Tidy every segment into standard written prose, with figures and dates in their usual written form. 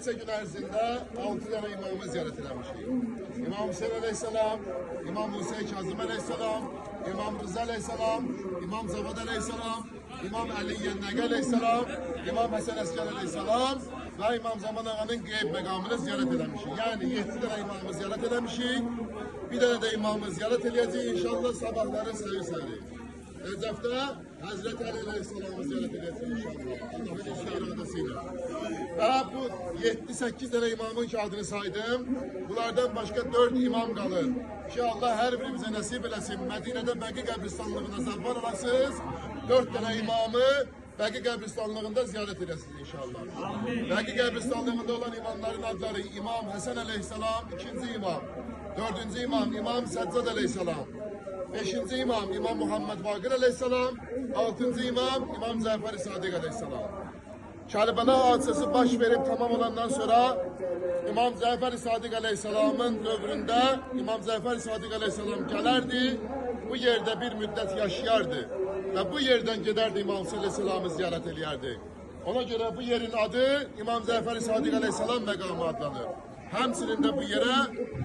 neçə gün ərzində 6 dənə imamı ziyarət eləmişik. İmam Hüseyin əleyhissalam, İmam Musa Kazım əleyhissalam, İmam Rıza əleyhissalam, İmam Zavad əleyhissalam, İmam Əli Yennəqə əleyhissalam, İmam Həsən Əskər əleyhissalam və İmam Zaman Ağa'nın qeyb məqamını ziyarət eləmişik. Yəni 7 dənə imamı ziyarət eləmişik. Bir dənə də imamı ziyarət eləyəcəyik inşallah sabahları səhər-səhəri. Rəcəbdə Həzrət Əli əleyhissalamı ziyarət edəcəyik inşallah. Allah'ın izniyle iradəsiyle. Və bu 7-8 dənə imamın kağıdını saydım. Bunlardan başqa 4 imam qalır. İnşallah hər birimizə nəsib eləsin. Mədinədə Bəqi qəbristanlığına zəvvar olasınız. 4 dənə imamı Bəqi qəbristanlığında ziyarət edəsiniz inşallah. Bəqi qəbristanlığında olan imamların adları İmam Həsən əleyhissalam, 2-ci imam. 4-cü imam İmam Səccad əleyhissalam. 5-ci imam İmam Muhammed Baqir əleyhissalam. 6-cı imam İmam Cəfər Sadiq əleyhissalam. Kərbəla hadisəsi baş verib tamam olandan sonra İmam Cəfər Sadiq əleyhissalamın dövründə İmam Cəfər Sadiq əleyhissalam gələrdi. Bu yerdə bir müddət yaşayardı. Və bu yerdən gedərdi İmam əleyhissalamı ziyarət eləyərdi. Ona görə bu yerin adı İmam Cəfər Sadiq əleyhissalam məqamı adlanır. Həmçinin də bu yerə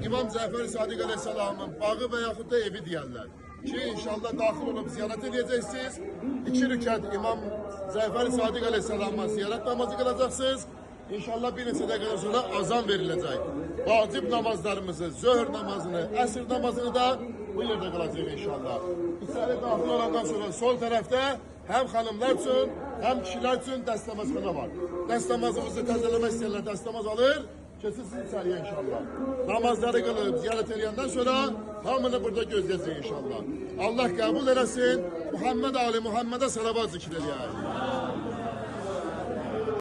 İmam Cəfər Sadiq əleyhissalamın bağı və yaxud da evi deyərlər. Ki inşallah daxil olub ziyarət edəcəksiniz. 2 rükət İmam Cəfər Sadiq əleyhissalama ziyarət namazı qılacaqsınız. İnşallah bir neçə dəqiqədən sonra azan veriləcək. Vacib namazlarımızı, zöhr namazını, əsr namazını da bu yerdə qılacaq inşallah. İçəri daxil olandan sonra sol tərəfdə həm xanımlar üçün, həm kişilər üçün dəstəmazxana var. Dəstəmazımızı təzələmək istəyirlər, dəstəmaz alır. Kesilsin içəriyə inşallah. Namazları qılıb ziyarət edəndən sonra hamını burada gözləyəcək inşallah. Allah qəbul eləsin. Muhammed Ali Muhammed'e salavat zikr eləyək.